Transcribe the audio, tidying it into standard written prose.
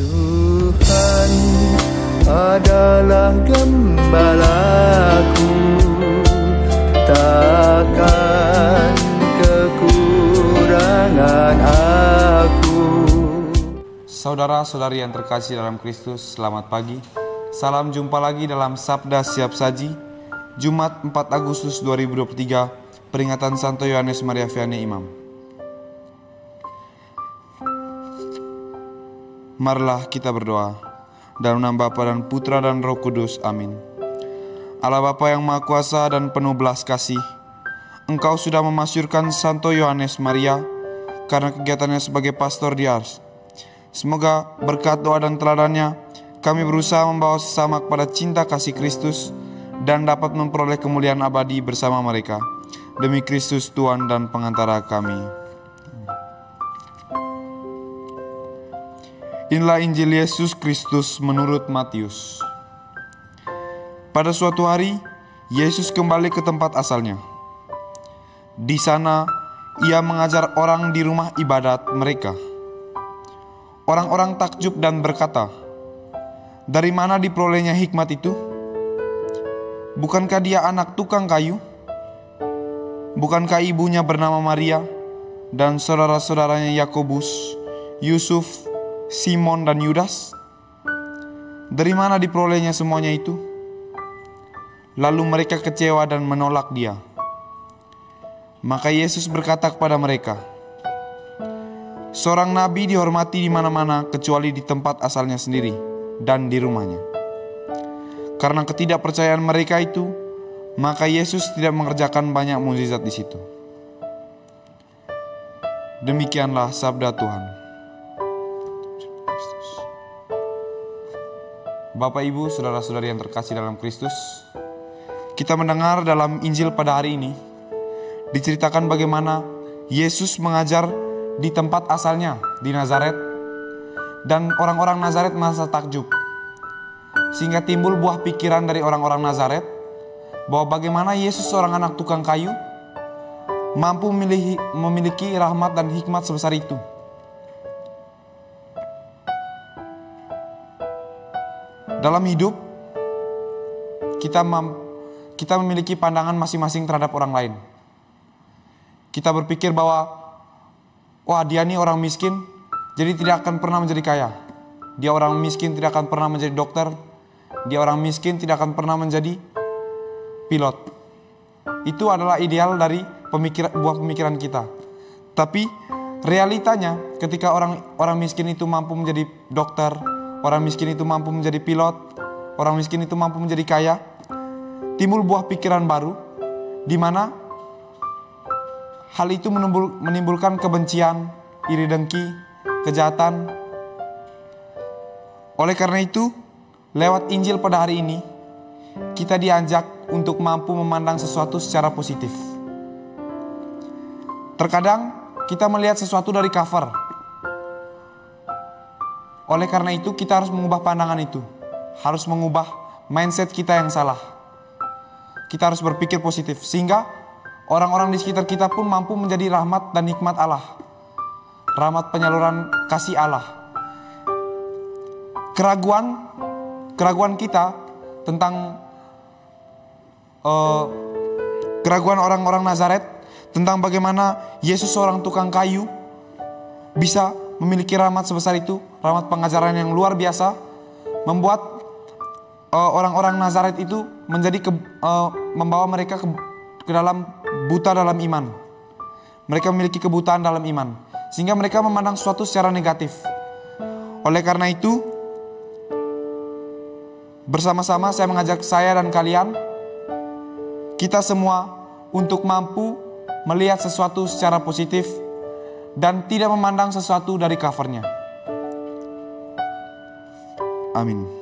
Tuhan adalah gembalaku, takkan kekurangan aku. Saudara-saudari yang terkasih dalam Kristus, selamat pagi. Salam jumpa lagi dalam Sabda Siap Saji, Jumat 4 Agustus 2023, peringatan Santo Yohanes Maria Vianney Imam. Marilah kita berdoa. Dalam nama Bapa dan Putra dan Roh Kudus. Amin. Allah Bapa yang Maha Kuasa dan penuh belas kasih, Engkau sudah memasyurkan Santo Yohanes Maria karena kegiatannya sebagai pastor di Ars. Semoga berkat doa dan teladannya kami berusaha membawa sesama kepada cinta kasih Kristus dan dapat memperoleh kemuliaan abadi bersama mereka. Demi Kristus Tuhan dan pengantara kami. Inilah Injil Yesus Kristus menurut Matius. Pada suatu hari, Yesus kembali ke tempat asalnya. Di sana, ia mengajar orang di rumah ibadat mereka. Orang-orang takjub dan berkata, "Dari mana diperolehnya hikmat itu? Bukankah dia anak tukang kayu? Bukankah ibunya bernama Maria dan saudara-saudaranya Yakobus, Yusuf, Simon dan Yudas? Dari mana diperolehnya semuanya itu?" Lalu mereka kecewa dan menolak dia. Maka Yesus berkata kepada mereka, "Seorang nabi dihormati di mana-mana kecuali di tempat asalnya sendiri dan di rumahnya." Karena ketidakpercayaan mereka itu, maka Yesus tidak mengerjakan banyak mukjizat di situ. Demikianlah sabda Tuhan. Bapak, Ibu, saudara-saudari yang terkasih dalam Kristus, kita mendengar dalam Injil pada hari ini diceritakan bagaimana Yesus mengajar di tempat asalnya di Nazaret, dan orang-orang Nazaret merasa takjub, sehingga timbul buah pikiran dari orang-orang Nazaret bahwa bagaimana Yesus, seorang anak tukang kayu, mampu memiliki rahmat dan hikmat sebesar itu. Dalam hidup, kita memiliki pandangan masing-masing terhadap orang lain. Kita berpikir bahwa, wah, dia nih orang miskin, jadi tidak akan pernah menjadi kaya. Dia orang miskin tidak akan pernah menjadi dokter. Dia orang miskin tidak akan pernah menjadi pilot. Itu adalah ideal dari buah pemikiran kita. Tapi realitanya, ketika orang miskin itu mampu menjadi dokter, orang miskin itu mampu menjadi pilot, orang miskin itu mampu menjadi kaya, timbul buah pikiran baru, di mana hal itu menimbulkan kebencian, iri dengki, kejahatan. Oleh karena itu, lewat Injil pada hari ini, kita diajak untuk mampu memandang sesuatu secara positif. Terkadang kita melihat sesuatu dari cover. Oleh karena itu, kita harus mengubah pandangan itu. Harus mengubah mindset kita yang salah. Kita harus berpikir positif, sehingga orang-orang di sekitar kita pun mampu menjadi rahmat dan nikmat Allah. Rahmat penyaluran kasih Allah. Keraguan kita tentang keraguan orang-orang Nazaret tentang bagaimana Yesus, seorang tukang kayu, bisa memiliki rahmat sebesar itu, rahmat pengajaran yang luar biasa, membuat orang-orang Nazaret itu membawa mereka ke dalam buta dalam iman. Mereka memiliki kebutaan dalam iman, sehingga mereka memandang sesuatu secara negatif. Oleh karena itu, bersama-sama saya mengajak saya dan kalian, kita semua untuk mampu melihat sesuatu secara positif dan tidak memandang sesuatu dari covernya. Amin.